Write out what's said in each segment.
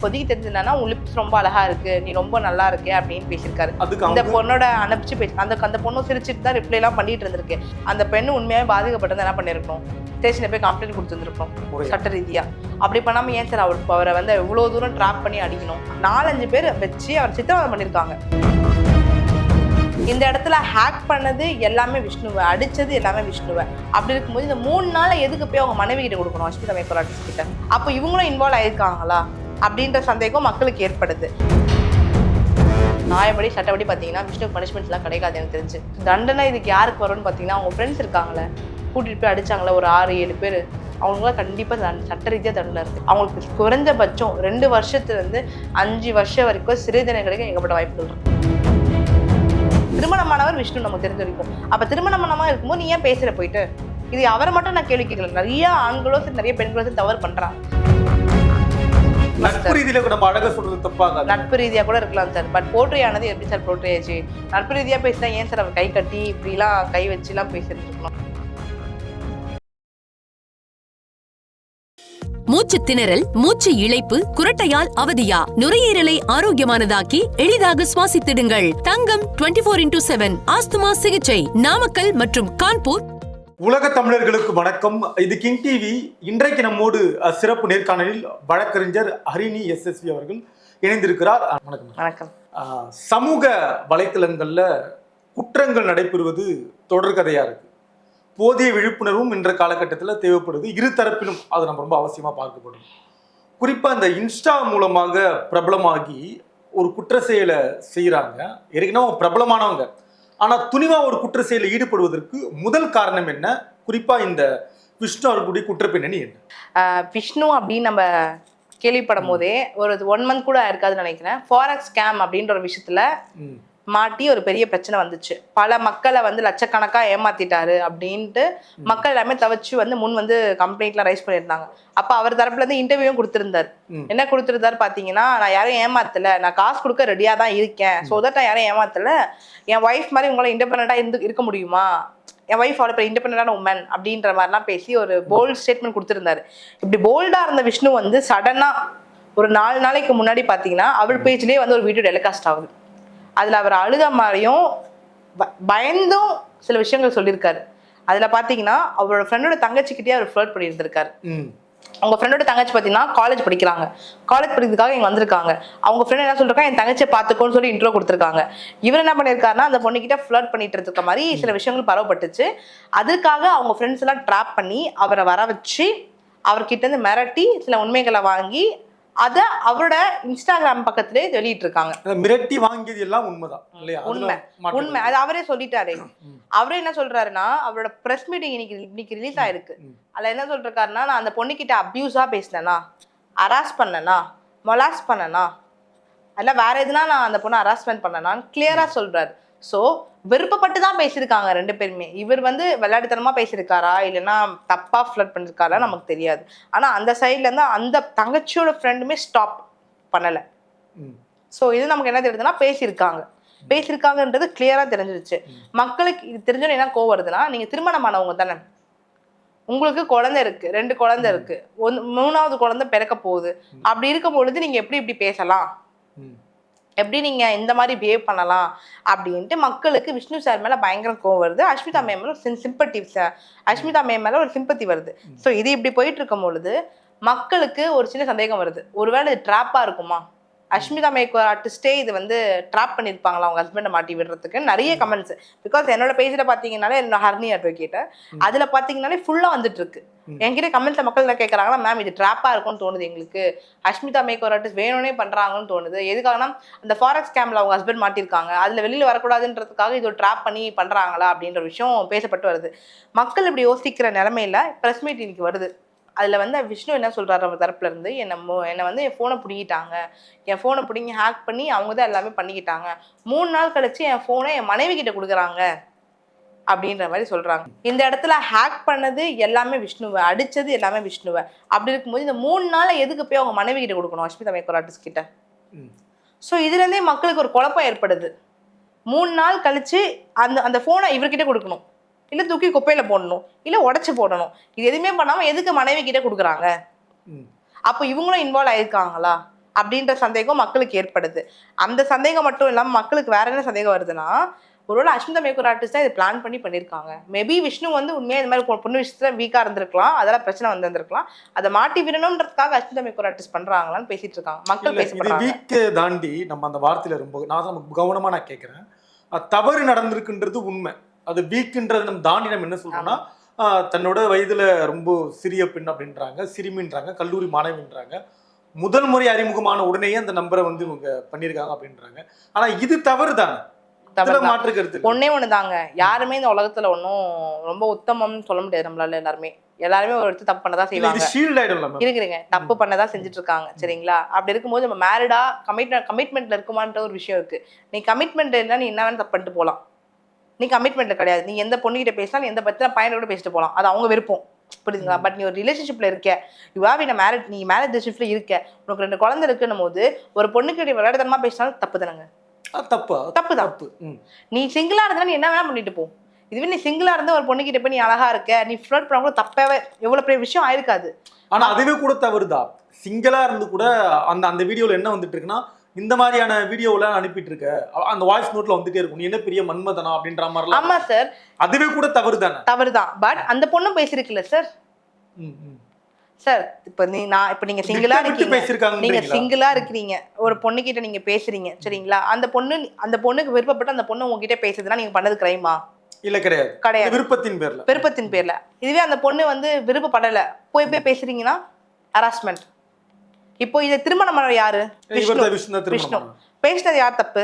இப்போதைக்கு தெரிஞ்சதுன்னா உன் லிப்ஸ் ரொம்ப அழகா இருக்கு, நீ ரொம்ப நல்லா இருக்கு அப்படின்னு பேசியிருக்காரு. இந்த பொண்ணோட அனுப்பிச்சு அந்த பொண்ணும் சிரிச்சுட்டு தான் ரிப்ளை எல்லாம் பண்ணிட்டு இருந்திருக்கு. அந்த பெண்ணு உண்மையாவே பாதிக்கப்பட்டது என்ன பண்ணிருக்கணும், ஸ்டேஷன்ல போய் கம்ப்ளைண்ட் கொடுத்துருந்துருக்கோம் சட்ட ரீதியா. அப்படி பண்ணாம ஏன் சார் அவரை வந்து எவ்வளவு தூரம் ட்ராப் பண்ணி அடிக்கணும்? 4-5 பேர் வச்சு அவர் சித்திரவதை பண்ணிருக்காங்க. இந்த இடத்துல ஹேக் பண்ணது எல்லாமே விஷ்ணுவை, அடிச்சது எல்லாமே விஷ்ணுவை. அப்படி இருக்கும்போது இந்த 3 நாளை எதுக்கு போய் அவங்க மனைவி கிட்ட கொடுக்கணும், அஸ்மிதா மேக்கர் ஆர்டிஸ்ட் கிட்ட? அப்போ இவங்களும் இன்வால்வ் ஆயிருக்காங்களா அப்படின்ற சந்தேகம் மக்களுக்கு ஏற்படுது. நியாயப்படி சட்டப்படி பார்த்தீங்கன்னா விஷ்ணு பனிஷ்மெண்ட்ஸ்லாம் கிடைக்காது எனக்கு தெரிஞ்சு. தண்டனை இதுக்கு யாருக்கு வரும்னு பார்த்தீங்கன்னா அவங்க ஃப்ரெண்ட்ஸ் இருக்காங்களே, கூட்டிகிட்டு போய் அடிச்சாங்களே ஒரு 6-7 பேர், அவங்களாம் கண்டிப்பாக சட்ட ரீதியாக தண்டனை இருக்குது. அவங்களுக்கு குறைஞ்சபட்சம் 2 வருஷத்துலேருந்து 5 வருஷம் வரைக்கும் சிறை தண்டனை கிடைக்க ஏகப்பட்ட வாய்ப்புகள் இருக்கு. திருமணமானவர் விஷ்ணு நமக்கு தெரிஞ்ச வரைக்கும். அப்போ திருமணமானமா இருக்கும்போது நீ ஏன் பேசுகிற போயிட்டு? இது அவரை மட்டும் நான் கேள்வி கேட்கல, நிறைய ஆண்களோ சரி நிறைய பெண்களோ சரி தவறு பண்ணுறாங்க. நட்பு ரீதியில நம்ம அழகா சொல்றது தப்பாக, நட்பு ரீதியா கூட இருக்கலாம் சார். பட் போர்ட்ரேயானது எப்படி சார் போர்ட்ரே ஆச்சு? நட்பு ரீதியா பேசினா ஏன் சார் அவர் கை கட்டி இப்படிலாம் கை வச்சுலாம் பேசிட்டு இருக்கணும்? மூச்சு திணறல், மூச்சு இழைப்பு, குரட்டையால் அவதியா? நுரையீரலை ஆரோக்கியமானதாக்கி எளிதாக சுவாசித்திடுங்கள். தங்கம் 24x7 ஆஸ்துமா சிகிச்சை நாமக்கல் மற்றும் கான்பூர். உலக தமிழர்களுக்கு வணக்கம். இது கிங் டிவி. இன்றைக்கு நம்மோடு சிறப்பு நேர்காணலில் வழக்கறிஞர் ஹரிணி SSV அவர்கள் இணைந்திருக்கிறார். வணக்கம். வணக்கம். சமூக வலைத்தளங்கள்ல குற்றங்கள் நடைபெறுவது தொடர்கதையா இருக்கு. போதிய விழிப்புணர்வும் இன்ற காலகட்டத்தில் தேவைப்படுது. இரு தரப்பிலும் அது நம்ம ரொம்ப அவசியமா பார்க்கப்படும். குறிப்பா இந்த இன்ஸ்டா மூலமாக பிரபலமாகி ஒரு குற்ற செயலை செய்யறாங்க. ஏற்கனவே பிரபலமானவங்க, ஆனா துணிவா ஒரு குற்ற செயலில் ஈடுபடுவதற்கு முதல் காரணம் என்ன? குறிப்பா இந்த விஷ்ணு அவர்களுடைய குற்றப்பின்னணி என்ன? விஷ்ணு அப்படின்னு நம்ம கேள்விப்படும் போதே ஒரு 1 month கூட இருக்காதுன்னு நினைக்கிறேன். ஃபாரெக்ஸ் ஸ்கேம் அப்படின்ற ஒரு விஷயத்துல மாட்டி ஒரு பெரிய பிரச்சனை வந்துச்சு. பல மக்களை வந்து லட்சக்கணக்கா ஏமாத்திட்டாரு அப்படின்ட்டு மக்கள் எல்லாமே தவிச்சு வந்து கம்ப்ளைண்ட்லாம் ரைஸ் பண்ணியிருந்தாங்க. அப்ப அவர் தரப்புல இருந்து இன்டர்வியூவும் கொடுத்திருந்தார். என்ன கொடுத்திருந்தாரு பாத்தீங்கன்னா, நான் யாரையும் ஏமாத்தல, நான் காசு கொடுக்க ரெடியா தான் இருக்கேன், ஸோ தட் நான் யாரையும் ஏமாத்தல, என் ஒய்ஃப் மாதிரி உங்களை இண்டிபெண்டா இருக்க முடியுமா, என் ஒய்ஃப் அவ்வளோ இண்டிபெண்டான உமன் அப்படின்ற மாதிரிலாம் பேசி ஒரு போல்ட் ஸ்டேட்மெண்ட் கொடுத்திருந்தாரு. இப்படி போல்டா இருந்த விஷ்ணு வந்து சடனா ஒரு 4 நாளைக்கு முன்னாடி பாத்தீங்கன்னா அவள் பேஜ்லேயே வந்து ஒரு வீடியோ டெலிகாஸ்ட் ஆகுது. அதில் அவர் அழுத மாதிரியும் பயந்தும் சில விஷயங்கள் சொல்லியிருக்காரு. அதில் பார்த்தீங்கன்னா அவரோட ஃப்ரெண்டோட தங்கச்சிக்கிட்டே அவர் ஃப்ளர்ட் பண்ணியிருந்திருக்காரு. அவங்க ஃப்ரெண்டோட தங்கச்சி பார்த்தீங்கன்னா காலேஜ் படிக்கிறாங்க. காலேஜ் படிக்கிறதுக்காக இங்கே வந்திருக்காங்க. அவங்க ஃப்ரெண்ட் என்ன சொல்லிருக்காங்க, என் தங்கச்சியை பார்த்துக்கோன்னு சொல்லி இன்ட்ரோ கொடுத்துருக்காங்க. இவர் என்ன பண்ணியிருக்காருன்னா அந்த பொண்ணுக்கிட்ட ஃப்ளர்ட் பண்ணிட்டு இருக்க மாதிரி சில விஷயங்கள் பரவப்பட்டுச்சு. அதுக்காக அவங்க ஃப்ரெண்ட்ஸ் எல்லாம் ட்ராப் பண்ணி அவரை வர வச்சு அவர்கிட்ட இருந்து மிரட்டி சில உண்மைகளை வாங்கி அதை அவரோட இன்ஸ்டாகிராம் பக்கத்திலே வெளியிட்டு இருக்காங்க. மிரட்டி வாங்கியது எல்லாம் உண்மைதான் இல்லையா? உண்மை. அது அவரே சொல்லிட்டாரு. அவரே என்ன சொல்றாருன்னா, அவரோட பிரஸ் மீட்டிங் இன்னைக்கு ரிலீஸ் ஆயிருக்கு. அதுல என்ன சொல்றாருன்னா, நான் அந்த பொண்ணுகிட்ட அபியூஸா பேசினேனா, ஹராஸ் பண்ணனா, மொலாஸ் பண்ணனா, அல்ல வேற எதுனா நான் அந்த பொண்ணை ஹராஸ்மெண்ட் பண்ணனான்னு கிளியரா சொல்றாரு. ஸோ விருப்பப்பட்டு தான் பேசியிருக்காங்க 2 பேருமே. இவர் வந்து விளையாட்டுத்தனமா பேசியிருக்காரா இல்லைன்னா தப்பா ஃப்ளர்ட் பண்ணிருக்காரா நமக்கு தெரியாது. ஆனா அந்த சைட்ல இருந்து அந்த தங்கச்சியோட ஃப்ரெண்டுமே ஸ்டாப் பண்ணலை. ஸோ இது நமக்கு என்ன தெரியுதுன்னா பேசியிருக்காங்கன்றது கிளியரா தெரிஞ்சிருச்சு. மக்களுக்கு இது தெரிஞ்சோன்னு என்ன கோவம் வருதுன்னா, நீங்க திருமணமானவங்க தானே, உங்களுக்கு குழந்தை இருக்கு, 2 குழந்தை இருக்கு, 3வது குழந்தை பிறக்க போகுது. அப்படி இருக்கும் பொழுது நீங்க எப்படி இப்படி பேசலாம், எப்படி நீங்க இந்த மாதிரி பிஹேவ் பண்ணலாம் அப்படின்ட்டு மக்களுக்கு விஷ்ணு சார் மேல பயங்கர கோவம் வருது. அஸ்மிதா மேம் மேல ஒரு சிம்பத்தி வருது. ஸோ இது இப்படி போயிட்டு இருக்கும் பொழுது மக்களுக்கு ஒரு சின்ன சந்தேகம் வருது, ஒருவேளை இது ட்ராப்பா இருக்குமா, அஸ்மிதா மேக்கர் ஆர்டிஸ்டே இது வந்து ட்ராப் பண்ணியிருப்பாங்களா அவங்க ஹஸ்பண்டை மாட்டி விடுறதுக்கு நிறைய கமெண்ட்ஸ். பிகாஸ் என்னோட பேஜில் பார்த்தீங்கன்னாலே என்னோட ஹர்னி அட்வொகேட் அதில் பார்த்தீங்கன்னாலே ஃபுல்லாக வந்துட்டு இருக்கு. என்கிட்ட கமெண்ட்ஸில் மக்கள் கேட்குறாங்கன்னா, மேம் இது ட்ராப்பாக இருக்கும்னு தோணுது எங்களுக்கு, அஸ்மிதா மேக்கர் ஆர்டிஸ்ட் வேணும்னே பண்ணுறாங்கன்னு தோணுது. எதுக்காகனா அந்த ஃபாரெக்ஸ் ஸ்கேமில் அவங்க ஹஸ்பண்ட் மாட்டியிருக்காங்க, அதில் வெளியில் வரக்கூடாதுன்றதுக்காக இது ஒரு ட்ராப் பண்ணி பண்ணுறாங்களா அப்படின்ற விஷயம் பேசப்பட்டு வருது. மக்கள் இப்படி யோசிக்கிற நிலமையில ப்ரெஸ் மீட் இன்னைக்கு வருது. அதில் வந்து விஷ்ணு என்ன சொல்கிறாரு, அவர் தரப்புல இருந்து என்னை வந்து என் ஃபோனை பிடிக்கிட்டாங்க, என் ஃபோனை பிடிங்கி ஹேக் பண்ணி அவங்க தான் எல்லாமே பண்ணிக்கிட்டாங்க, 3 நாள் கழிச்சு என் ஃபோனை என் மனைவி கிட்ட கொடுக்குறாங்க அப்படின்ற மாதிரி சொல்கிறாங்க. இந்த இடத்துல ஹேக் பண்ணது எல்லாமே விஷ்ணுவை, அடித்தது எல்லாமே விஷ்ணுவை. அப்படி இருக்கும்போது இந்த 3 நாளை எதுக்கு போய் அவங்க மனைவி கிட்ட கொடுக்கணும், அஸ்மிதா மேக்கர் ஆர்டிஸ்ட் கிட்ட? ஸோ இதுலேருந்தே மக்களுக்கு ஒரு குழப்பம் ஏற்படுது. 3 நாள் கழிச்சு அந்த ஃபோனை இவர்கிட்ட கொடுக்கணும், இல்லை தூக்கி குப்பையில போடணும், இல்லை உடச்சி போடணும். இது எதுவுமே பண்ணாமல் எதுக்கு மனைவி கிட்ட கொடுக்குறாங்க? அப்போ இவங்களும் இன்வால்வ் ஆயிருக்காங்களா? அப்படின்ற சந்தேகம் மக்களுக்கு ஏற்படுது. அந்த சந்தேகம் மட்டும் இல்லாமல் மக்களுக்கு வேற என்ன சந்தேகம் வருதுன்னா, ஒருவேளை அஷ்மிதா மேக்கர் ஆர்டிஸ்ட் தான் இதை பிளான் பண்ணியிருக்காங்க. மேபி விஷ்ணு வந்து உண்மையாக இந்த மாதிரி பொண்ணு விஷயத்துல வீக்காக இருந்திருக்கலாம், அதெல்லாம் பிரச்சனை வந்திருக்கலாம். அதை மாட்டி விடணுன்றதுக்காக அஷ்மிதா மேக்கர் ஆர்டிஸ்ட் பண்றாங்களான்னு பேசிட்டு இருக்காங்க மக்கள். பேசப்படுறாங்க. வீக்கை தாண்டி நம்ம அந்த வார்த்தையில ரொம்ப நான் கவனமா நான் கேட்கிறேன். தவறு நடந்திருக்குன்றது உண்மை. அது வீக்குன்றது நம்ம தாண்டி நம்ம என்ன சொல்றோம்னா, தன்னோட வயதுல ரொம்ப சிறிய பெண் அப்படின்றாங்க, சிறுமின்றாங்க, கல்லூரி மாணவின்றாங்க, முதல் முறை அறிமுகமான உடனேயே அந்த நம்பரை வந்து இவங்க பண்ணியிருக்காங்க அப்படின்றாங்க. ஆனா இது தவறு தானே? மாற்று கருத்து ஒன்னே ஒண்ணுதாங்க. யாருமே இந்த உலகத்துல ஒன்னும் ரொம்ப உத்தமம்னு சொல்ல முடியாது நம்மளால. எல்லாருமே ஒரு இடத்து தப்பு பண்ணதான் செய்வாங்க. இருக்குங்க, தப்பு பண்ணதான் செஞ்சுட்டு இருக்காங்க. சரிங்களா? அப்படி இருக்கும்போது நம்ம மேரிடா கமிட்மெண்ட்ல இருக்குமான்ற ஒரு விஷயம் இருக்கு. நீ கமிட்மெண்ட் இல்ல, நீ என்ன வேணும் தப்பு பண்ணிட்டு போலாம். நீ கமிட்மெண்ட்ல கிடையாது. நீ எந்த பொண்ணுகிட்ட பேசலாம், நீ எந்த பத்தின பையனோட பேசிட்டு போலாம். அது அவங்க விருப்பம். புரியுதுங்களா? பட் நீ ஒரு ரிலேஷன்ஷிப்ல இருக்க, நீ மேரேஜ் ரிலேஷன்ஷிப்ல இருக்க, உனக்கு 2 குழந்தை இருக்குன்னும் போது ஒரு பொண்ணுக்கு விளையாட்டுத்தனமா பேசினாலும் தப்பு தானங்க. தப்பு. நீ சிங்கிளா இருந்தா நீ என்ன வேணா பண்ணிட்டு போ. இதுவே நீ சிங்கிளா இருந்தா ஒரு பொண்ணுகிட்ட போய் நீ அழகா இருக்க, நீ ஃப்ளர்ட் பண்ண கூட தப்பவே எவ்வளவு பெரிய விஷயம் ஆயிருக்காது. ஆனா அதுவே கூட தவறுதான். சிங்கிளா இருந்து கூட அந்த வீடியோல என்ன வந்துட்டு இருக்குன்னா, இந்த மாதிரியான வீடியோல அனுப்பிட்டு இருக்க, அந்த வாய்ஸ் நோட்ல வந்துட்டே இருக்கும், நீ என்ன பெரிய மன்மதனா அப்படின்ற மாதிரி. ஆமா சார், அதுவே கூட தவறுதானே? தவறுதான். பட் அந்த பொண்ணும் பேசிருக்குல்ல சார். சார் இப்ப நீங்க சிங்கிளா இருக்கீங்க, நீங்க சிங்கிளா இருக்கிறீங்க, ஒரு பொண்ணு கிட்ட நீங்க பேசுறீங்க. சரிங்களா? அந்த பொண்ணுக்கு விருப்பப்பட்டு அந்த பொண்ணு உங்ககிட்ட பேசுதுன்னா நீங்க பண்ணது கிரைமா? இல்ல, கிடையாது. கிடையாது. விருப்பத்தின் பேர்ல. இதுவே அந்த பொண்ணு வந்து விருப்பப்படல போய் பேசுறீங்கன்னா ஹராஸ்மெண்ட். இப்போ இதை திருமணம் யாரு? விஷ்ணு. பேசினது யார் தப்பு?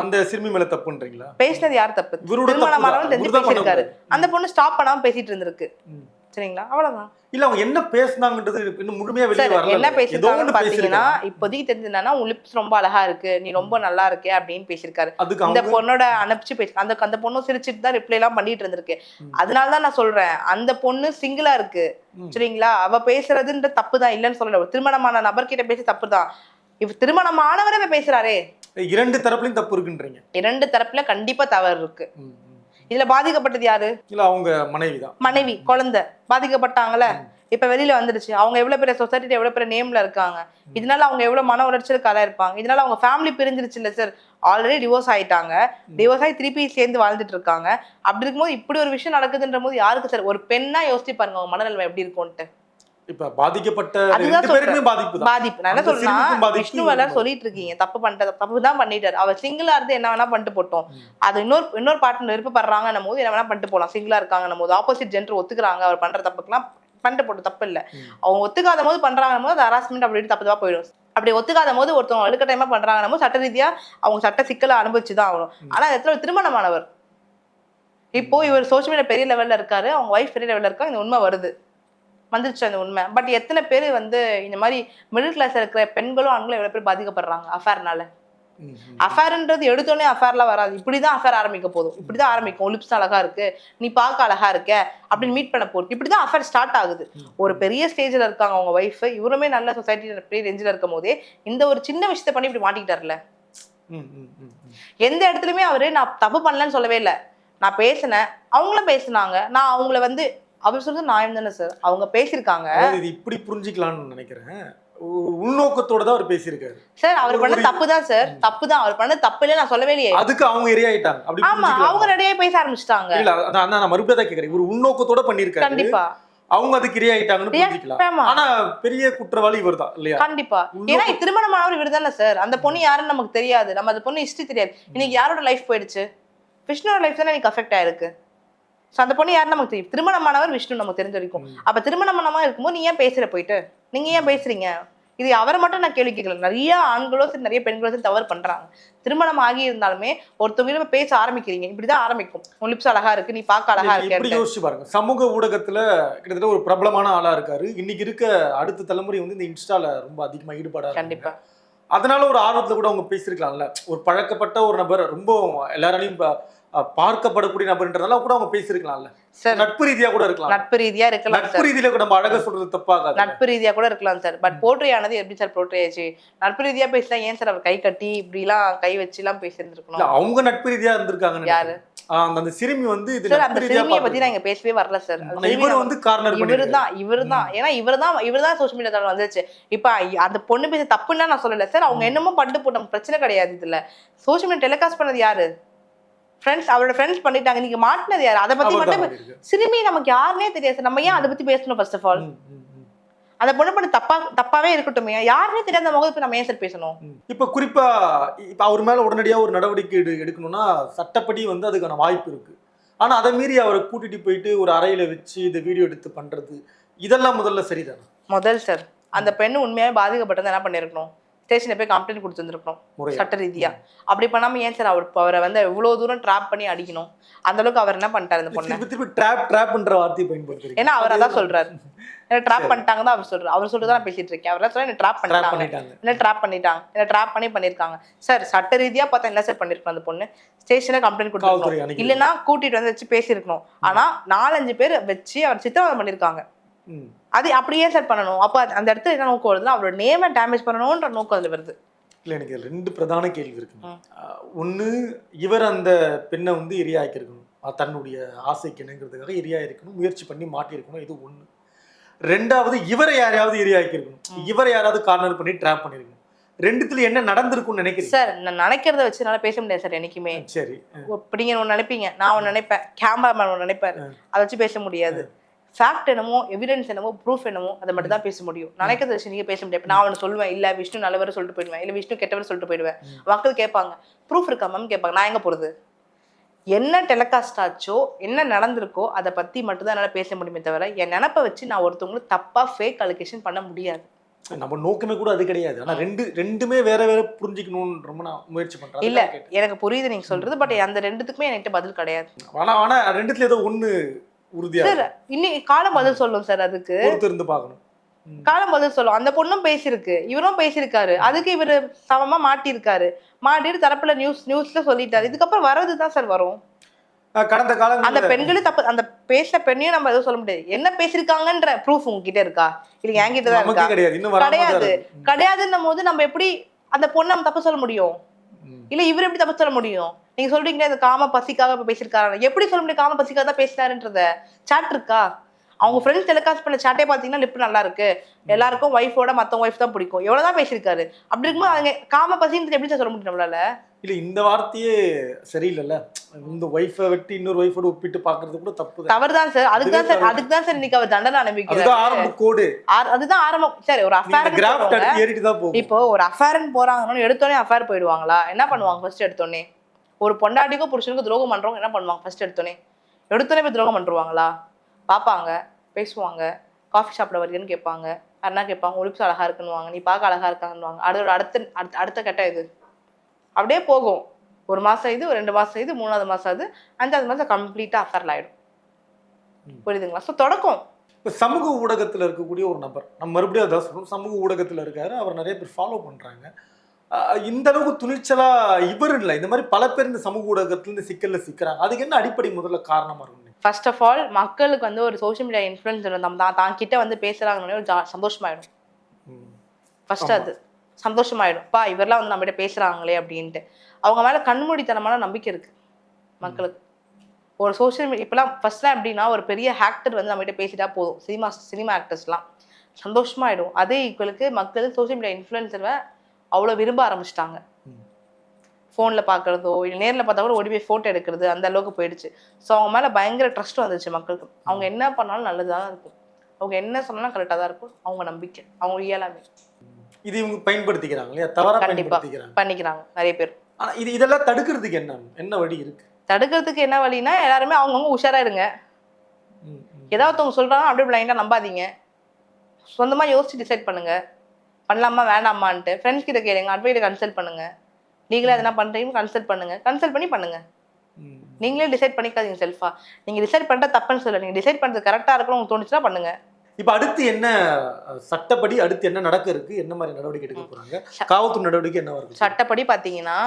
அந்த சிறுமி மேல தப்புன்றீங்களா? பேசினது யார் தப்பு? திருமணமானவன் தெரிஞ்சு பேசிருக்காரு. அந்த பொண்ணு ஸ்டாப் பண்ணாம பேசிட்டு இருந்திருக்கு. சரிங்களா? அவ்வளவுதான். இல்ல அவங்க என்ன பேசுனாங்கன்றது இன்னும் முழுமையா வெளியே வரல. என்ன பேசிருக்காங்கன்னு பாத்தீங்கன்னா, இப்போதைக்கு தெரிஞ்சதுன்னா உன் லிப்ஸ் ரொம்ப அழகா இருக்கு, நீ ரொம்ப நல்லா இருக்கே அப்படின்னு பேசிருக்காரு. இந்த பொண்ணோட அனுப்பிச்சு பேசி அந்த பொண்ணும் சிரிச்சுட்டு தான் ரிப்ளை எல்லாம் பண்ணிட்டு இருந்திருக்கு. அதனாலதான் நான் சொல்றேன், அந்த பொண்ணு சிங்கிளா இருக்கு. சரிங்களா? அவ பேசுறதுன்ற தப்பு தான், இல்லன்னு சொல்லல. திருமணமான நபர்கிட்ட பேசி தப்பு தான். இப்ப திருமணமானவரே பேசுறாரே. 2 தரப்புலயும் தப்பு இருக்குன்றீங்க? 2 தரப்புல கண்டிப்பா தவறு இருக்கு. இதுல பாதிக்கப்பட்டது யாரு? இல்ல அவங்க மனைவிதான். மனைவி, குழந்தை பாதிக்கப்பட்டாங்கல்ல. இப்ப வெளியில வந்துருச்சு. அவங்க எவ்வளவு பெரிய சொசைட்டில எவ்வளவு பெரிய நேம்ல இருக்காங்க. இதனால அவங்க எவ்வளவு மன உளைச்சலுக்கு ஆளாயிருப்பாங்க. இதனால அவங்க ஃபேமிலி பிரிஞ்சிருச்சு இல்ல சார். ஆல்ரெடி டிவோர்ஸ் ஆயிட்டாங்க. டிவோர்ஸ் ஆகி திருப்பி சேர்ந்து வாழ்ந்துட்டு இருக்காங்க. அப்படி இருக்கும்போது இப்படி ஒரு விஷயம் நடக்குதுன்ற போது யாருக்கு சார்? ஒரு பெண்ணா யோசிச்சு பாருங்க அவங்க மனநிலை எப்படி இருக்கும்ட்டு. இப்ப பாதிக்கப்பட்ட 2 பேருக்குமே பாதிப்பு. நான் என்ன சொல்றேன்னா, விஷ்ணு எல்லாரும் சொல்லிட்டு இருக்கீங்க தப்பு தான் பண்ணிட்டாரு. அவர் சிங்கிளா இருந்து என்ன வேணா பண்ணிட்டு போட்டோம். அது இன்னொரு பார்ட்னர் விருப்பப்படுறாங்கன்னும் போது என்ன வேணா பண்ணிட்டு போலாம். சிங்கிளா இருக்காங்கன்னும் போது ஆப்போசிட் ஜெண்டர் ஒத்துக்குறாங்க, அவர் பண்ற தப்புக்கெல்லாம் பண்ணிட்டு போட்டு தப்பு இல்ல. அவங்க ஒத்துக்காத போது பண்றாங்கன்னும் போது அது ஹராஸ்மெண்ட் அப்படின்னு தப்பு தான் போயிடும். அப்படி ஒத்துக்காத போது ஒருத்தவங்க அழுக்க டைமா பண்றாங்கன்னும் போது சட்ட ரீதியா அவங்க சட்ட சிக்கலை அனுபவிச்சுதான் ஆகணும். ஆனா இடத்துல திருமணமானவர் இப்போ இவர் சோசியல் மீடியா பெரிய லெவல்ல இருக்காரு, அவங்க ஒய்ஃப் பெரிய லெவல்ல இருக்காங்க. இந்த உண்மை வந்துருச்சு அந்த உண்மை. பட் எத்தனை பேர் வந்து இந்த மாதிரி மிடில் கிளாஸ் இருக்கிற பெண்களும் ஆண்களும் எவ்வளவு பேர் பாதிக்கப்படுறாங்க அஃபேர்னால. அஃபேர்ன்றது எடுத்தோடனே அஃபேர்லாம் வராது. இப்படிதான் அஃபேர் ஆரம்பிக்க போதும். இப்படிதான் ஆரம்பிக்கும். லிப்ஸ் அழகா இருக்கு, நீ பார்க்க அழகா இருக்க அப்படின்னு மீட் பண்ண போறது. இப்படிதான் அஃபேர் ஸ்டார்ட் ஆகுது. ஒரு பெரிய ஸ்டேஜ்ல இருக்காங்க அவங்க ஒய்ஃப், இவருமே நல்ல சொசைட்டில பெரிய ரேஞ்சில் இருக்கும் போதே இந்த ஒரு சின்ன விஷயத்த பண்ணி இப்படி மாட்டிக்கிட்டாருல. எந்த இடத்துலயுமே அவரு நான் தப்பு பண்ணலன்னு சொல்லவே இல்லை. நான் பேசினேன், அவங்களும் பேசினாங்க, நான் அவங்கள வந்து அவர் சொல்றது நியாயம் தானே சார். அவங்க பேசியிருக்காங்க. இது இப்படி புரிஞ்சுக்கலாம்னு நினைக்கிறேன். உள்நோக்கத்தோட தான் அவர் பேசியிருக்காரு சார். அவர் பண்ண தப்பு தான் சார், தப்பு தான். அவர் பண்ண தப்பு இல்ல நான் சொல்லவே இல்லையே. அதுக்கு அவங்க ரெடி ஆயிட்டாங்க. அப்படி ஆமா, அவங்க ரெடியா பேச ஆரம்பிச்சிட்டாங்க. இல்ல நான் மறுபடியும் தான் கேக்குறேன். ஒரு உள்நோக்கத்தோட பண்ணிருக்காரு. கண்டிப்பா அவங்க அதுக்கு ரெடி ஆயிட்டாங்கன்னு புரிஞ்சுக்கலாம். ஆனா பெரிய குற்றவாளி இவர்தான் இல்லையா? கண்டிப்பா. ஏன்னா திருமணமானவர் இவர் தானே சார். அந்த பொண்ணு யாருன்னு நமக்கு தெரியாது. நம்ம அந்த பொண்ணு ஹிஸ்டரி தெரியாது. இன்னைக்கு யாரோட லைஃப் போயிடுச்சு? விஷ்ணுவோட லைஃப் தானே எனக்கு அஃபெக்ட் ஆயிருக்கு. அந்த பொண்ணு யாருன்னு நமக்கு தெரியும். திருமணமானவர் விஷ்ணு நமக்கு தெரிஞ்ச வரைக்கும். அப்ப திருமணமானவா இருக்கும்போது நீ ஏன் பேசுற போயிட்டு? நீங்க ஏன் பேசுறீங்க? இது அவரை மட்டும் நான் கேள்வி கேட்கல. நிறைய ஆண்களோ சரி, நிறைய பெண்களோ சரி தவறு பண்றாங்க. திருமணம் ஆகி இருந்தாலுமே ஒருத்தவங்க பேச ஆரம்பிக்கிறீங்க, இப்படிதான் ஆரம்பிக்கும். உன் லிப்ஸ் அழகா இருக்கு, நீ பார்க்க அழகா இருக்கு. யோசிச்சு பாருங்க. சமூக ஊடகத்துல கிட்டத்தட்ட ஒரு பிரபலமான ஆளா இருக்காரு. இன்னைக்கு இருக்க அடுத்த தலைமுறை வந்து இந்த இன்ஸ்டால ரொம்ப அதிகமா ஈடுபாடா. கண்டிப்பா. அதனால ஒரு ஆர்வத்துல கூட அவங்க பேசிருக்கலாம்ல. ஒரு பழக்கப்பட்ட ஒரு நபர் ரொம்ப எல்லாராலையும் பார்க்கப்படக்கூடிய நபர்ன்றதால கூட அவங்க பேசியிருக்கலாம்ல. சார் நட்பு ரீதியா கூட இருக்கலாம். நட்பு ரீதியா இருக்கலாம் நட்பு சார், ரீதியில கூட நம்ம அழகா சொல்றது தப்பாகாது. நட்பு ரீதியா கூட இருக்கலாம் சார். பட் போர்ட்ரே ஆனது எப்படி சார் போர்ட்ரே ஆச்சு? நட்பு ரீதியா பேசினா ஏன் சார் அவர் கை கட்டி இப்படி எல்லாம் கை வச்சு எல்லாம் பேசியிருந்திருக்கணும்? அவங்க நட்பு ரீதியா இருந்திருக்காங்க. யாரு? அந்த சிறுமி வந்து இது சார் அந்த நட்பு ரீதியா சிறுமியை பத்தி நான் இங்க பேசவே வரல சார். இவரு வந்து கார்னர் இவருதான் ஏன்னா இவருதான் சோஷியல் மீடியா வந்துச்சு. இப்ப அந்த பொண்ணு பேச தப்புன்னா நான் சொல்லல சார். அவங்க என்னமோ பண்ணிட்டு போட்டோம், பிரச்சனை கிடையாது. இதுல சோஷியல் மீடியா டெலிகாஸ்ட் பண்ணது யாரு? ஃப்ரெண்ட்ஸ், அவரோட ஃப்ரெண்ட்ஸ் பண்ணிட்டாங்க. நீங்க மாட்டினது யாரு? அதை பத்தி மட்டும் சிறுமி நமக்கு யாருன்னே தெரியாது சார். நம்ம ஏன் அதை பத்தி பேசணும்? ஃபர்ஸ்ட் ஆஃப் ஆல் அந்த பொண்ணு பண்ண தப்பாவே இருக்கட்டும், யாருன்னே தெரியாத முகத்தை நம்ம ஏன் சார் பேசணும்? இப்ப குறிப்பா இப்ப அவர் மேல உடனடியா ஒரு நடவடிக்கை எடுக்கணும்னா சட்டப்படி வந்து அதுக்கான வாய்ப்பு இருக்கு. ஆனா அதை மீறி அவரை கூட்டிட்டு போயிட்டு ஒரு அறையில வச்சு இந்த வீடியோ எடுத்து பண்றது இதெல்லாம் முதல்ல சரிதானே? முதல் சார் அந்த பெண்ணு உண்மையாவே பாதிக்கப்பட்டது என்ன பண்ணிருக்கணும்? ஸ்டேஷன்ல போய் கம்ப்ளைண்ட் கொடுத்துருக்கணும் சட்ட ரீதியா. அப்படி பண்ணாம ஏன் சார் அவரை வந்து இவ்வளவு தூரம் ட்ராப் பண்ணி அடிக்கணும்? அந்த அளவுக்கு அவர் என்ன பண்ணிட்டாரு இந்த பொண்ணு? திருப்பி ட்ராப்ன்ற வார்த்தையை பயன்படுத்துறீங்க. ஏன்னா அவர் அதான் சொல்றாரு, என்ன ட்ராப் பண்ணிட்டாங்க தான் அவர் சொல்றாரு. அவர் சொல்லிட்டு தான் பேசிட்டு இருக்கேன். அவர் சொல்ல என்ன ட்ராப் பண்ணிட்டாங்க, என்ன ட்ராப் பண்ணிட்டாங்க, என்ன ட்ராப் பண்ணிருக்காங்க. சார் சட்ட ரீதியா பார்த்தா என்ன சார் பண்ணிருக்கணும்? அந்த பொண்ணு ஸ்டேஷன்ல கம்ப்ளைண்ட் கொடுத்துருக்கணும், இல்லைன்னா கூட்டிட்டு வந்து வச்சு பேசியிருக்கணும். ஆனா 4-5 பேர் வச்சு அவர் சித்திரவதை பண்ணிருக்காங்க. அது அப்படியே சார் பண்ணணும். அப்ப அந்த இடத்துல என்ன நோக்கம் வருதுன்னா அவரோட நேமை டேமேஜ் பண்ணணும்ன்ற நோக்கம் அதுல வருது. இல்ல எனக்கு 2 பிரதான கேள்வி இருக்கு. ஒண்ணு, இவர் அந்த பெண்ணை வந்து இரையாக்கிருக்கணும், தன்னுடைய ஆசைக்கு என்னங்கிறதுக்காக இரையாயிருக்கணும், முயற்சி பண்ணி மாட்டியிருக்கணும். இது ஒண்ணு. 2வது, இவரை யாரையாவது இரையாக்கிருக்கணும், இவரை யாராவது கார்னர் பண்ணி ட்ராப் பண்ணிருக்கணும். 2த்துல என்ன நடந்திருக்கும்னு நினைக்கிறேன் சார். நான் நினைக்கிறத வச்சு என்னால பேச முடியாது சார் என்னைக்குமே. சரி, நீங்க ஒன்று நினைப்பீங்க, நான் ஒன்று நினைப்பேன், கேமராமேன் ஒன்று நினைப்பாரு, அதை வச்சு பேச முடியாது. ஃபேக்ட் என்னமோ, எவிடன்ஸ் என்னமோ, ப்ரூஃப் என்னமோ, அதை மட்டும் தான் பேச முடியும். நினைக்கிறத வச்சு நீங்க பேச முடியாது. நான் ஒன்று சொல்லுவேன், இல்ல விஷ்ணு நல்லவர் சொல்லிட்டு போயிடுவேன், இல்ல விஷ்ணு கெட்டவர் சொல்லிட்டு போயிடுவேன். மக்கள் கேட்பாங்க ப்ரூஃப் இருக்கா மேம் கேட்பாங்க. நான் எங்க போறது? என்ன டெலிகாஸ்ட் ஆச்சோ, என்ன நடந்திருக்கோ அதை பத்தி மட்டும் தான் என்னால பேச முடியுமே தவிர என் நினைப்பை வச்சு நான் ஒருத்தவங்களுக்கு தப்பா ஃபேக் அலிகேஷன் பண்ண முடியாது. நம்ம நோக்கமே கூட அது கிடையாது. ஆனா ரெண்டுமே வேற வேற புரிஞ்சுக்கணும்னு ரொம்ப நான் முயற்சி பண்றேன். இல்ல எனக்கு புரியுது நீங்க சொல்றது, பட் அந்த 2த்துக்குமே என்கிட்ட பதில் கிடையாது. ஆனா 2த்துல ஏதோ ஒண்ணு உறுதியா சார். இன்னைக்கு காலம் பதில் சொல்லும் சார். அதுக்கு இருந்து பார்க்கணும். காலம் பதில் சொல்லும். அந்த பொண்ணும் பேசியிருக்கு, இவரும் பேசியிருக்காரு. அதுக்கு இவரு சமமா மாட்டிருக்காரு. மாட்டிட்டு தரப்புல நியூஸ்ல சொல்லிட்டாரு. இதுக்கப்புறம் வர்றதுதான் சார் வரும். கடந்த காலம் அந்த பெண்களும் தப்பு. அந்த பேசின பெண்ணையும் நம்ம எதுவும் சொல்ல முடியாது. என்ன பேசிருக்காங்கன்ற ப்ரூஃப் உங்ககிட்ட இருக்கா? இல்ல என்கிட்ட தான் இருக்கா? கிடையாதுன்னும் போது நம்ம எப்படி அந்த பொண்ணை நம்ம தப்பு சொல்ல முடியும்? இல்ல இவர் எப்படி தப்பு சொல்ல முடியும்? நீங்க சொல்றீங்களே இந்த காம பசிக்காக இப்ப பேசிருக்காரு, எப்படி சொல்ல முடியும்? காம பசிக்காக தான் பேசினாருன்றத சாட் இருக்கா? அவங்க ஃப்ரெண்ட்ஸ் டெலிகாஸ்ட் பண்ண சாட்டே பாத்தீங்கன்னா லிப் நல்லா இருக்கு, எல்லாருக்கும் ஒய்ஃபோட மத்தவங்க ஒய்ஃப் தான் பிடிக்கும், எவ்வளவுதான் பேசியிருக்காரு. அப்படி இருக்கும்போது அவங்க காம பசின்றது எப்படி சொல்ல முடியும் நம்மளால? இல்ல இந்த வார்த்தையே சரியில்லைல்ல. இந்த ஒய்ஃபை வெட்டி இன்னொரு ஒய்ஃபோட ஒப்பிட்டு பாக்குறது கூட தவறுதான் சார். அதுக்குதான் சார் இன்னைக்கு அவர் தண்டனை அனுபவிக்கிறாரு. ஆரம்ப கோடு அதுதான் ஆரம்பம். சரி, ஒரு அஃபேர் இப்போ ஒரு அஃபேர்னு போறாங்கன்னு எடுத்தோடனே அஃபேர் போயிடுவாங்களா? என்ன பண்ணுவாங்க? ஃபர்ஸ்ட் எடுத்தோடனே ஒரு பொண்டாட்டிக்கோ புருஷனுக்கு துரோகம் பண்றவங்க என்ன பண்ணுவாங்க? ஃபர்ஸ்ட் எடுத்தோடனே போய் துரோகம் பண்ணுவாங்களா? பார்ப்பாங்க, பேசுவாங்க, காஃபி ஷாப்ல வருதுன்னு கேட்பாங்க, யாருன்னா கேட்பாங்க, ஒலிப்ஸ் அழகா இருக்குன்னுவாங்க, நீ பார்க்க அழகா இருக்காங்கன்னுவாங்க. அடுத்த கட்டம் இது அப்படியே போகும். 1 மாசம் இது, 2 மாசம் இது, 3வது மாசம் அது, 5வது மாசம் கம்ப்ளீட்டா அஃபேர்ல ஆயிடும். புரியுதுங்களா? ஸோ தொடக்கம். இப்போ சமூக ஊடகத்துல இருக்கக்கூடிய ஒரு நபர், நம்ம மறுபடியும் அதான் சொல்றோம், சமூக ஊடகத்துல இருக்காரு, அவர் நிறைய பேர் ஃபாலோ பண்றாங்க. இந்த அளவுக்கு துணிச்சலா இவர் இல்லை, இந்த மாதிரி பல பேர் இந்த சமூக ஊடகத்துல இந்த சிக்கல்ல சிக்கிறாங்க. அதுக்கு என்ன அடிப்படை முதல்ல காரணமா இருக்கும்? ஃபர்ஸ்ட் ஆஃப் ஆல் மக்களுக்கு வந்து ஒரு சோஷியல் மீடியா இன்ஃப்ளூயன்சர் தான் கிட்ட வந்து பேசுறாங்கன்னு ஒரு சந்தோஷமாயிடும். ஃபர்ஸ்ட் அது சந்தோஷமாயிடும். பா இவரெல்லாம் வந்து நம்மகிட்ட பேசுறாங்களே அப்படின்ட்டு அவங்க மேல கண்மூடித்தனமான நம்பிக்கை இருக்கு மக்களுக்கு. ஒரு சோஷியல் மீடியா இப்பெல்லாம் ஃபர்ஸ்ட்லாம் எப்படின்னா ஒரு பெரிய ஆக்டர் வந்து நம்மகிட்ட பேசிட்டா போதும், சினிமா ஆக்டர்ஸ்லாம் சந்தோஷமாயிடும். அதே ஈக்குவலுக்கு மக்கள் சோஷியல் மீடியா இன்ஃப்ளூயன்சரை அவ்வளோ விரும்ப ஆரம்பிச்சிட்டாங்க. ஃபோனில் பார்க்குறதோ இல்லை நேரில் பார்த்தா கூட ஓடி போய் ஃபோட்டோ எடுக்கிறது அந்த அளவுக்கு போயிடுச்சு. ஸோ அவங்க மேலே பயங்கர ட்ரஸ்ட் வந்துச்சு மக்களுக்கு. அவங்க என்ன பண்ணாலும் நல்லதாக தான் இருக்கும், அவங்க என்ன சொன்னாலும் கரெக்டாக தான் இருக்கும், அவங்க நம்பிக்கை, அவங்க இயலாமை. இது இவங்க பயன்படுத்திக்கிறாங்க இல்லையா? தவறாக பண்ணிக்கிறாங்க நிறைய பேர். ஆனால் இதெல்லாம் தடுக்கிறதுக்கு என்ன வழி இருக்கு? தடுக்கிறதுக்கு என்ன வழின்னா எல்லாருமே அவங்கவுங்க உஷாரா இருங்க. ஏதாவது ஒருத்தவங்க சொல்றாங்க அப்படியே பிளைண்டாக நம்பாதீங்க. சொந்தமாக யோசிச்சு டிசைட் பண்ணுங்க, பண்ணலாமா வேண்டாமான்ட்டு. ஃப்ரெண்ட்ஸ் கிட்ட கேளுங்க, அட்வைஸை கன்சல்ட் பண்ணுங்க. நீங்களே எதனா பண்றீங்க கன்சல்ட் பண்ணுங்க. நீங்களே டிசைட் பண்ணிக்காதீங்க செல்ஃபா. நீங்க டிசைட் பண்ற தப்புன்னு சொல்ல, நீங்க டிசைட் பண்றது கரெக்டா இருக்கணும் உங்களுக்கு தோணுச்சுன்னா பண்ணுங்க. இப்ப அடுத்து என்ன சட்டப்படி அடுத்து என்ன நடக்க இருக்கு, என்ன மாதிரி நடவடிக்கை எடுக்க போறாங்க, காவல்துறை நடவடிக்கை என்ன இருக்கு? சட்டப்படி பாத்தீங்கன்னா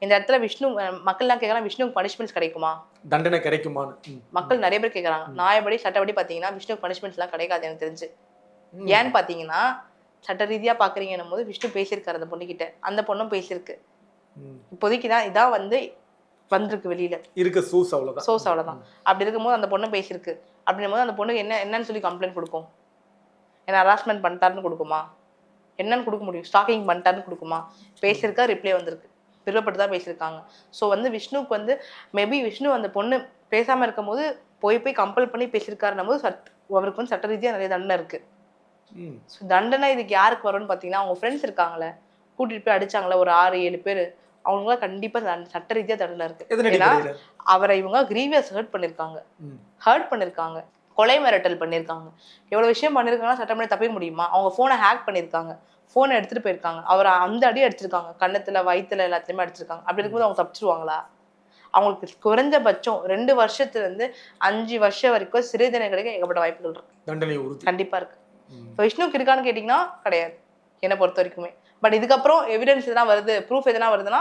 இந்த இடத்துல விஷ்ணு மக்கள்லாம் கேட்கறாங்க, விஷ்ணுக்கு பனிஷ்மெண்ட்ஸ் கிடைக்குமா, தண்டனை கிடைக்குமான்னு மக்கள் நிறைய பேர் கேட்கறாங்க. நியாயப்படி சட்டப்படி பாத்தீங்கன்னா விஷ்ணுக்கு பனிஷ்மெண்ட்ஸ் எல்லாம் கிடைக்காது எனக்கு தெரிஞ்சு. ஏன்னு பாத்தீங்கன்னா சட்ட ரீதியா பாக்குறீங்கன்னும் போது விஷ்ணு பேசியிருக்காரு அந்த பொண்ணுகிட்ட, அந்த பொண்ணும் பேசியிருக்கு. இப்போதைக்கு இதான் வந்து வந்திருக்கு வெளியில இருக்க சோர்ஸ் அவ்வளவுதான். அப்படி இருக்கும்போது அந்த பொண்ணு பேசியிருக்கு. அப்படின்னும் போது அந்த பொண்ணுக்கு என்னன்னு சொல்லி கம்ப்ளைண்ட் கொடுக்கும்? என்ன ஹராஸ்மெண்ட் பண்ணிட்டாருன்னு கொடுக்குமா? என்னன்னு கொடுக்க முடியும்? ஸ்டாக்கிங் பண்ணிட்டாருன்னு கொடுக்குமா? பேசியிருக்கா, ரிப்ளை வந்திருக்கு, விருப்பப்பட்டு தான் பேசியிருக்காங்க. ஸோ வந்து விஷ்ணுக்கு வந்து மேபி விஷ்ணு அந்த பொண்ணு பேசாம இருக்கும் போது போய் கம்பல் பண்ணி பேசியிருக்காருன்னும் போது அவருக்கு வந்து சட்ட ரீதியாக நிறைய தண்டனை இருக்கு. ஸோ தண்டனை இதுக்கு யாருக்கு வரும்னு பார்த்தீங்கன்னா அவங்க ஃப்ரெண்ட்ஸ் இருக்காங்களே, கூட்டிட்டு போய் அடிச்சாங்களே ஒரு 6-7 பேர், அவங்களாம் கண்டிப்பா சட்ட ரீதியா தண்டனை இருக்கு. ஏன்னா அவரை இவங்க கிரீவியஸ் ஹர்ட் பண்ணிருக்காங்க, கொலை மிரட்டல் பண்ணிருக்காங்க, எவ்வளவு விஷயம் பண்ணிருக்காங்கன்னா சட்டம் பண்ணி தப்பிக்க முடியுமா? அவங்க போனை ஹேக் பண்ணிருக்காங்க, போனை எடுத்துட்டு போயிருக்காங்க, அவரை அந்த அடி அடிச்சிருக்காங்க, கண்ணத்துல வயிற்றுல எல்லாத்துலயுமே அடிச்சிருக்காங்க. அப்படி இருக்கும்போது அவங்க தப்பிச்சிருவாங்களா? அவங்களுக்கு குறைஞ்சபட்சம் 2 வருஷத்துல இருந்து 5 வருஷம் வரைக்கும் சிறை தண்டனை கிடைக்க ஏகப்பட்ட வாய்ப்புகள் இருக்கு, தண்டனை கண்டிப்பா இருக்கு. விஷ்ணுக்கு இருக்கான்னு கேட்டீங்கன்னா கிடையாது என்னை பொறுத்த வரைக்குமே. பட் இதுக்கப்புறம் எவிடன்ஸ் எதனா வருது, ப்ரூஃப் எதனா வருதுன்னா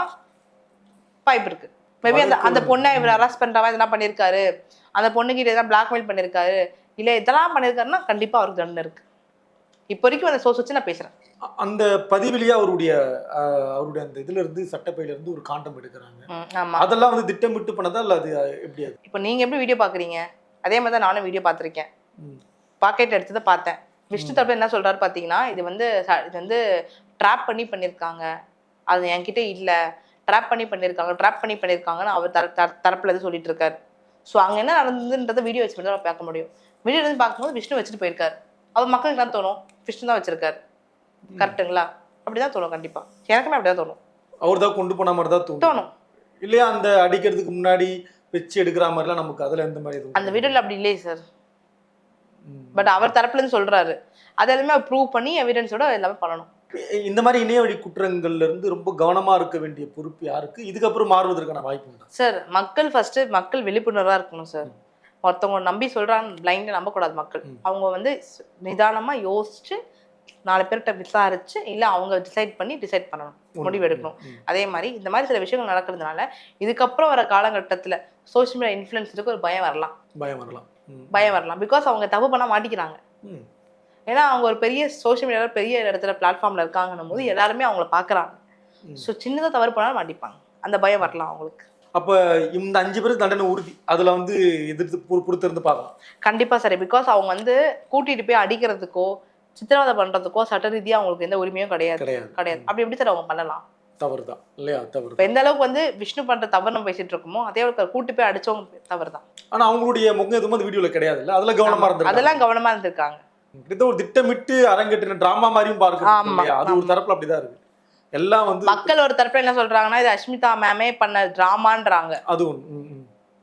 வாய்ப்பு இருக்கு. மேபி அந்த பொண்ணை இவர் அரெஸ்ட் பண்றவா எதனா பண்ணிருக்காரு, அந்த பொண்ணுகிட்ட எதனா பிளாக்மெயில் பண்ணிருக்காரு, இல்ல இதெல்லாம் பண்ணிருக்காருன்னா கண்டிப்பா அவருக்கு தண்டனை இருக்கு. இப்போ வரைக்கும் அந்த சோர்ஸ் வச்சு நான் பேசுறேன். அந்த பதிவிலேயே அவருடைய அந்த இதுல இருந்து சட்டப்பையில இருந்து ஒரு காண்டம் எடுக்கிறாங்க. அதெல்லாம் வந்து திட்டமிட்டு பண்ணதா இல்ல அது எப்படி? இப்போ நீங்க எப்படி வீடியோ பாக்குறீங்க அதே மாதிரி தான் நானும் வீடியோ பார்த்திருக்கேன். பாக்கெட் எடுத்ததை பார்த்தேன். விஷ்ணு தரப்பு என்ன சொல்றாரு பாத்தீங்கன்னா, இது வந்து ட்ராப் பண்ணி பண்ணிருக்காங்க, அது என்கிட்ட இல்ல, ட்ராப் பண்ணி பண்ணிருக்காங்கன்னு அவர் தரப்புல இருந்து சொல்லிட்டு இருக்காரு. ஸோ அங்க என்ன நடந்ததுன்றத வீடியோ வச்சு தான் பார்க்க முடியும். வீடியோ வந்து பார்க்கும்போது விஷ்ணு வச்சுட்டு போயிருக்காரு. அவர் மக்களுக்கு தான் தோணும் விஷ்ணு தான் வச்சிருக்காரு, கரெக்டுங்களா? அப்படிதான் தோணும், கண்டிப்பா எனக்குமே அப்படிதான் தோணும். அவர் தான் கொண்டு போன மாதிரி தான் தோணும் இல்லையா? அந்த அடிக்கிறதுக்கு முன்னாடி வச்சு எடுக்கிற மாதிரிலாம் நமக்கு அதுல எந்த மாதிரி அந்த வீடியோல அப்படி இல்லையே சார். பட் அவர் தரப்புல இருந்து சொல்றாரு, அது எல்லாமே ப்ரூவ் பண்ணி எவிடன்ஸோட எல்லாமே பண்ணணும். இந்த மாதிரி இணையவழி குற்றங்கள்ல இருந்து ரொம்ப கவனமா இருக்க வேண்டிய பொறுப்பு யாருக்கு? இதுக்கப்புறம் மாறுவதற்கான வாய்ப்பு உண்டா சார்? மக்கள் விழிப்புணர்வா இருக்கணும் சார். ஒருத்தவங்க நம்பி சொல்றாங்க பிளைண்டா நம்பக்கூடாது. மக்கள் அவங்க வந்து நிதானமா யோசிச்சு 4 பேர்கிட்ட விசாரிச்சு இல்ல அவங்க டிசைட் பண்ணணும், முடிவு எடுக்கணும். அதே மாதிரி இந்த மாதிரி சில விஷயங்கள் நடக்கிறதுனால இதுக்கப்புறம் வர காலகட்டத்துல சோசியல் மீடியா இன்ஃப்ளூயன்ஸருக்கு ஒரு பயம் வரலாம். பிகாஸ் அவங்க தப்பு பண்ண மாட்டிக்கிறாங்க. ஏன்னா அவங்க ஒரு பெரிய சோசியல் மீடியால பெரிய இடத்துல பிளாட்ஃபார்ம்ல இருக்காங்கன்னும் போது எல்லாருமே அவங்கள பாக்குறாங்க. ஸோ சின்னதா தவறு பண்ணாலும் மாட்டிப்பாங்க, அந்த பயம் வரலாம் அவங்களுக்கு. அப்ப இந்த 5 பேருக்கு தண்டனை உறுதி, அதுல வந்து எதிர்த்து பொறுத்திருந்து பார்க்கலாம் கண்டிப்பா சரி. பிகாஸ் அவங்க வந்து கூட்டிட்டு போய் அடிக்கிறதுக்கோ சித்திரவதை பண்றதுக்கோ சட்ட ரீதியா அவங்களுக்கு எந்த உரிமையும் கிடையாது. அப்படி எப்படி சார் அவங்க பண்ணலாம்? தவறுதான் இல்லையா? தவறு. எந்த அளவுக்கு வந்து விஷ்ணு பண்ற தவறு நம்ம பேசிட்டு இருக்கோமோ அதே அளவுக்கு கூட்டு போய் அடிச்சவங்க தவறுதான். ஆனா அவங்களுடைய முகம் எதுவும் அந்த வீடியோல கிடையாது இல்ல, அதெல்லாம் கவனமா இருந்திருக்காங்க. ஒரு திட்டமிட்டு அரங்கேற்றின டிராமா மாதிரியும் பார்க்கலாம். அது ஒரு தரப்புல அப்படிதான் இருக்கு. எல்லாம் வந்து மக்கள் ஒரு தரப்புல என்ன சொல்றாங்கன்னா, இது அஷ்மிதா மேமே பண்ண டிராமான்றாங்க, அது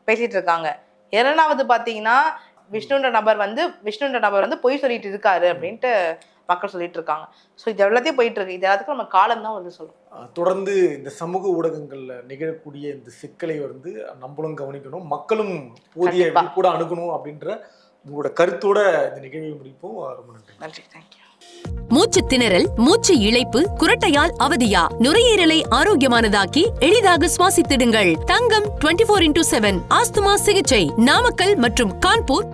பேசிட்டு இருக்காங்க. இரண்டாவது பாத்தீங்கன்னா விஷ்ணுன்ற நபர் வந்து பொய் சொல்லிட்டு இருக்காரு அப்படின்ட்டு மக்கள் சொல்லிட்டு இருக்காங்க. ஸோ இது எல்லாத்தையும் போயிட்டு இருக்கு. இது எல்லாத்துக்கும் நம்ம காலம் தான் வந்து சொல்லும். தொடர்ந்து இந்த சமூக ஊடகங்கள்ல நிகழக்கூடிய இந்த சிக்கலை வந்து நம்மளும் கவனிக்கணும், மக்களும் போதிய கூட அணுகணும் அப்படின்ற உங்களோட கருத்தோட இந்த நிகழ்வை முடிப்போம். ரொம்ப நன்றி. தேங்க்யூ. மூச்சு திணறல், மூச்சு இழைப்பு, குரட்டையால் அவதியா, நுரையீரலை ஆரோக்கியமானதாக்கி எளிதாக சுவாசித்திடுங்கள். தங்கம் 24x7 ஆஸ்துமா சிகிச்சை நாமக்கல் மற்றும் கான்பூர்.